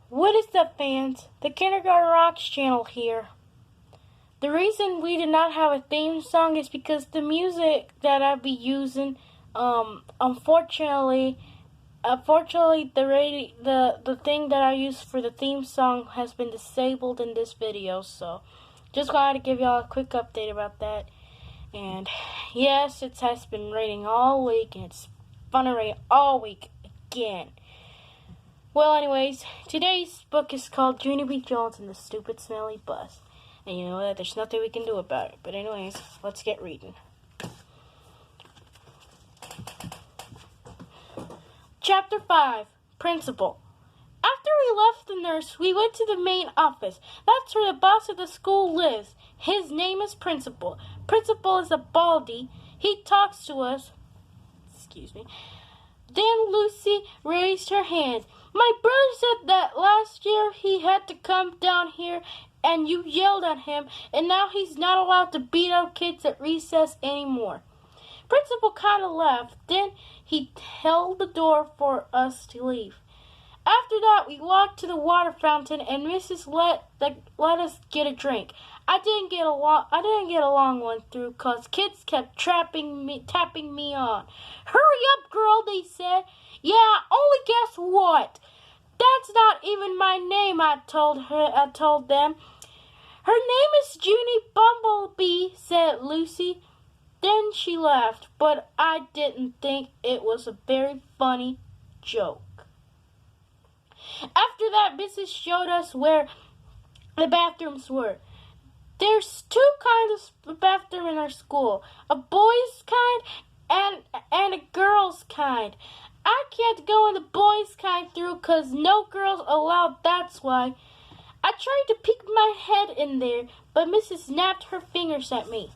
What is up, fans? The Kindergarten Rocks channel here. The reason we did not have a theme song is because the music that I'll be using, unfortunately, the thing that I use for the theme song has been disabled in this video. So, just wanted to give y'all a quick update about that. And yes, it has been raining all week, and it's gonna rain all week again. Well, anyways, today's book is called Junie B Jones and the Stupid Smelly Bus. And you know that there's nothing we can do about it. But anyways, let's get reading. Chapter 5, Principal. After we left the nurse, we went to the main office. That's where the boss of the school lives. His name is Principal. Principal is a baldy. He talks to us. Excuse me. Then Lucy raised her hand. My brother said that last year he had to come down here and you yelled at him, and now he's not allowed to beat up kids at recess anymore. Principal kind of laughed. Then he held the door for us to leave. After that, we walked to the water fountain, and Mrs. let us get a drink. I didn't get a long one through, 'cause kids kept tapping me on. Hurry up, girl, they said. Yeah, only guess what? That's not even my name, I told them. Her name is Junie Bumblebee, said Lucy. Then she laughed, but I didn't think it was a very funny joke. After that, Mrs. showed us where the bathrooms were. There's two kinds of bathroom in our school, a boys' kind and a girls' kind. I can't go in the boys' kind through 'cause no girls allowed, that's why. I tried to peek my head in there, but Mrs. snapped her fingers at me.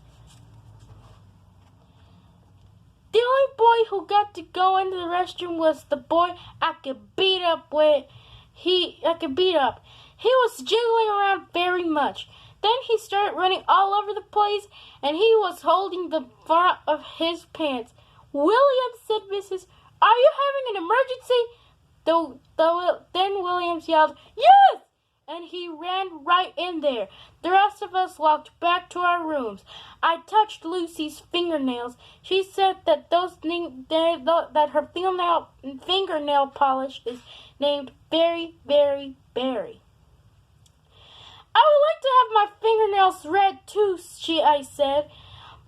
The only boy who got to go into the restroom was the boy I could beat up. He was jiggling around very much. Then he started running all over the place, and he was holding the front of his pants. William, said Mrs. Are you having an emergency? Then Williams yelled, Yes! And he ran right in there. The rest of us walked back to our rooms. I touched Lucy's fingernails. She said that that her fingernail polish is named Berry, Berry, Berry. I would like to have my fingernails red too, I said,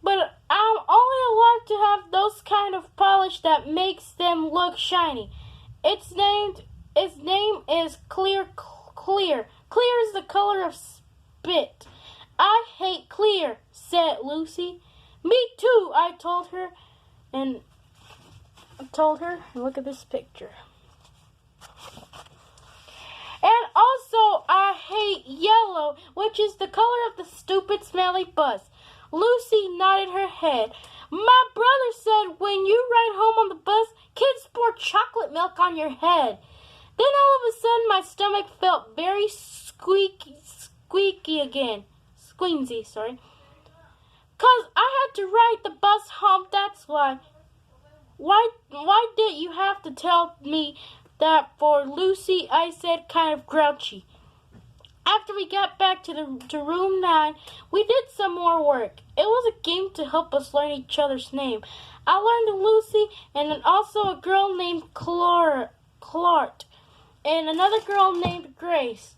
but I'm only allowed to have those kind of polish that makes them look shiny. Its name is Clear. Clear is the color of spit. I hate clear, said Lucy. Me too, I told her. And look at this picture. And also, I hate yellow, which is the color of the stupid smelly bus. Lucy nodded her head. My brother said when you ride home on the bus, kids pour chocolate milk on your head. Then all of a sudden, my stomach felt very squeaky again. Squeezy, sorry. 'Cause I had to ride the bus home, that's why. Why did you have to tell me that for Lucy? I said, kind of grouchy. After we got back to room 9, we did some more work. It was a game to help us learn each other's name. I learned Lucy and also a girl named Clark and another girl named Grace.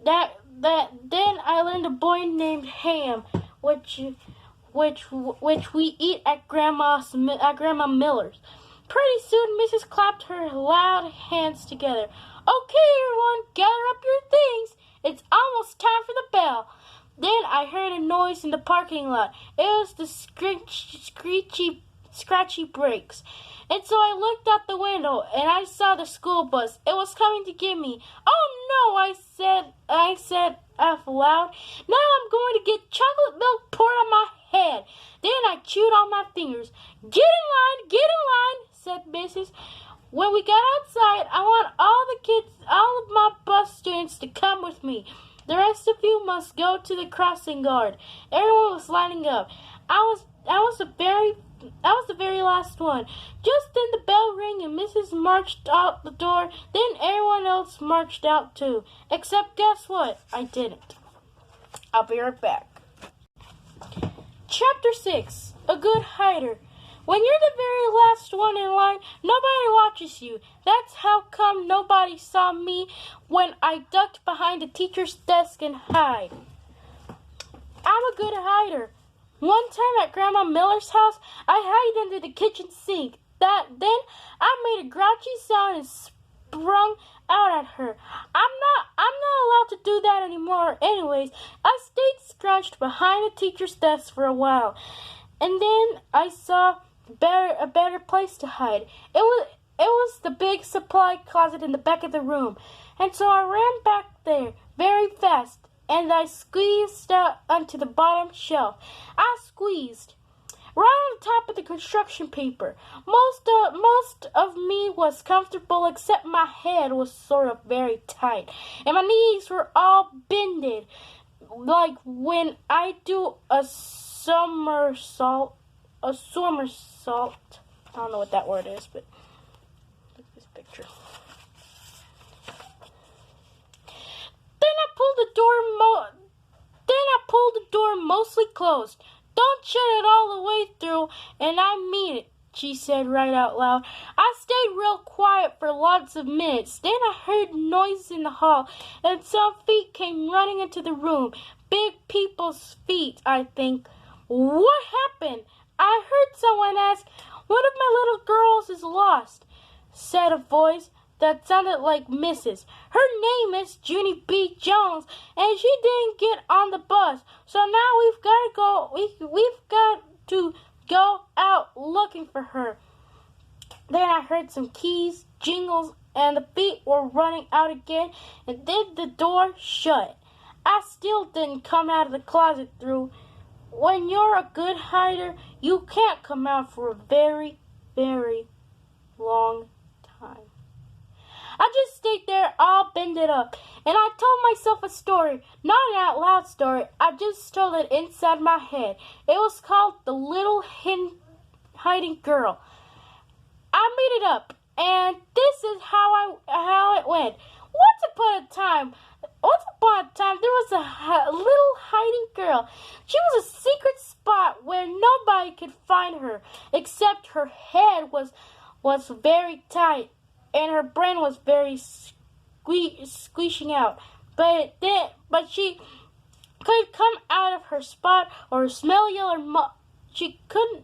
Then I learned a boy named Ham, which we eat at Grandma Miller's. Pretty soon, Mrs. clapped her loud hands together. Okay, everyone, gather up your things. It's almost time for the bell. Then I heard a noise in the parking lot. It was the scratchy brakes. And so I looked out the window and I saw the school bus. It was coming to get me. Oh no, I said out loud. Now I'm going to get chocolate milk poured on my head. Then I chewed on my fingers. Get in line, said Mrs. When we got outside, I want all of my bus students to come with me. The rest of you must go to the crossing guard. Everyone was lining up. I was a very the very last one. Just then the bell rang and Mrs. marched out the door. Then everyone else marched out too. Except guess what? I didn't. I'll be right back. Chapter 6. A Good Hider. When you're the very last one in line, nobody watches you. That's how come nobody saw me when I ducked behind the teacher's desk and hide. I'm a good hider. One time at Grandma Miller's house, I hid under the kitchen sink. Then I made a grouchy sound and sprung out at her. I'm not allowed to do that anymore. Anyways, I stayed scrunched behind the teacher's desk for a while, and then I saw a better place to hide. It was the big supply closet in the back of the room, and so I ran back there very fast, and I squeezed out onto the bottom shelf. I squeezed right on the top of the construction paper. Most of me was comfortable, except my head was sort of very tight, and my knees were all bended, like when I do a somersault. A somersault. I don't know what that word is, but look at this picture. Then I pulled the door mostly closed. Don't shut it all the way through, and I mean it, she said right out loud. I stayed real quiet for lots of minutes. Then I heard noises in the hall, and some feet came running into the room. Big people's feet, I think. What happened? I heard someone ask, "One of my little girls is lost," said a voice that sounded like Mrs. Her name is Junie B Jones, and she didn't get on the bus. So now we've got to go out looking for her. Then I heard some keys, jingles, and the feet were running out again, and then the door shut. I still didn't come out of the closet through. When you're a good hider, you can't come out for a very, very long time. I just stayed there all bended up, and I told myself a story, not an out loud story. I just told it inside my head. It was called The Little Hiding Girl. I made it up, and this is how it went. Once upon a time, there was a little hiding girl. She was a secret spot where nobody could find her, except her head was very tight, and her brain was very squeezing out. But she could come out of her spot or a smelly yellow. She could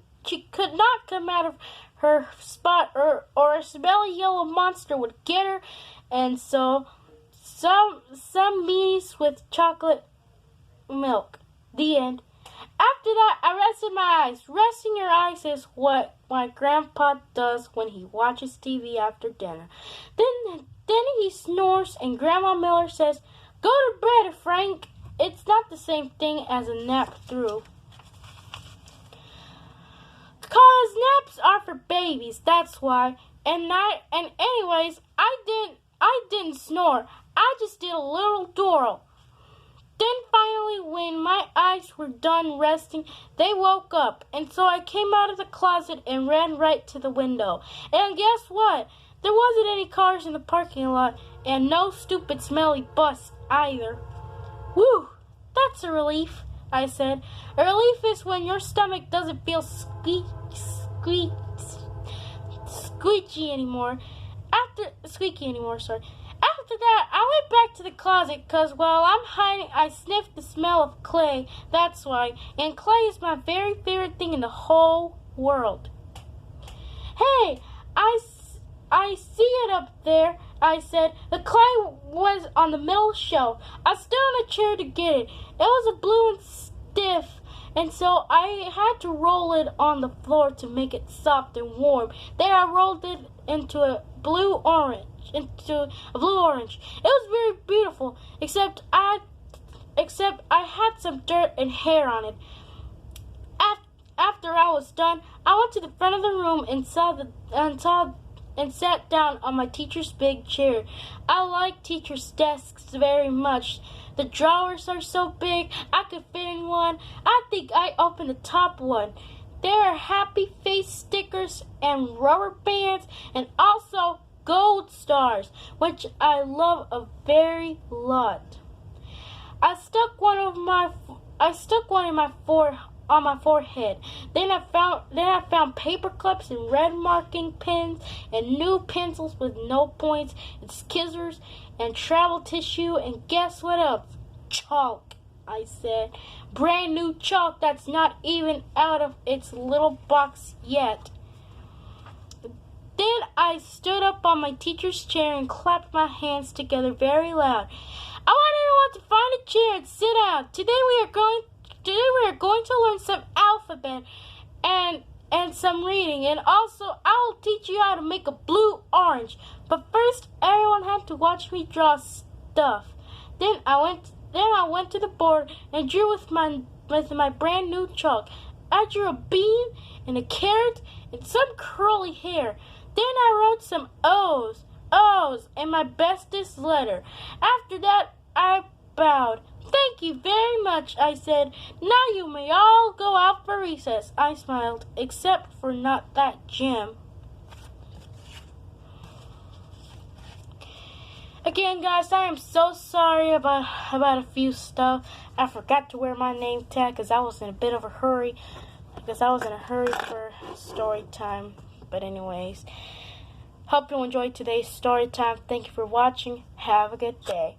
not come out of her spot, or a smelly yellow monster would get her, and so. Some meats with chocolate milk. The end. After that, I rested my eyes. Resting your eyes is what my grandpa does when he watches TV after dinner. Then he snores, and Grandma Miller says, "Go to bed, Frank." It's not the same thing as a nap through. 'Cause naps are for babies, that's why. And anyways, I didn't snore. I just did a little dawdle. Then finally, when my eyes were done resting, they woke up. And so I came out of the closet and ran right to the window. And guess what? There wasn't any cars in the parking lot, and no stupid smelly bus either. Whew, that's a relief, I said. A relief is when your stomach doesn't feel squeaky anymore. After that, I went back to the closet, 'cause while I'm hiding, I sniffed the smell of clay. That's why. And clay is my very favorite thing in the whole world. Hey, I see it up there, I said. The clay was on the middle shelf. I stood on a chair to get it. It was blue and stiff, and so I had to roll it on the floor to make it soft and warm. Then I rolled it into a blue orange. It was very beautiful, except I had some dirt and hair on it. After I was done, I went to the front of the room and sat down on my teacher's big chair. I like teachers' desks very much. The drawers are so big, I could fit in one. I think I opened the top one. There are happy face stickers and rubber bands and also gold stars, which I love a very lot. I stuck one in on my forehead. Then I found paper clips and red marking pens and new pencils with no points and scissors and travel tissue, and guess what else? Chalk, I said. Brand new chalk that's not even out of its little box yet. Then I stood up on my teacher's chair and clapped my hands together very loud. I want everyone to find a chair and sit down. Today we are going to learn some alphabet and some reading, and also I will teach you how to make a blue orange. But first, everyone had to watch me draw stuff. Then I went to the board and drew with my brand new chalk. I drew a bean and a carrot and some curly hair. Then I wrote some O's, and my bestest letter. After that, I bowed. Thank you very much, I said. Now you may all go out for recess. I smiled, except for not that Jim. Again, guys, I am so sorry about a few stuff. I forgot to wear my name tag because I was in a bit of a hurry. For story time. But anyways, hope you enjoyed today's story time. Thank you for watching. Have a good day.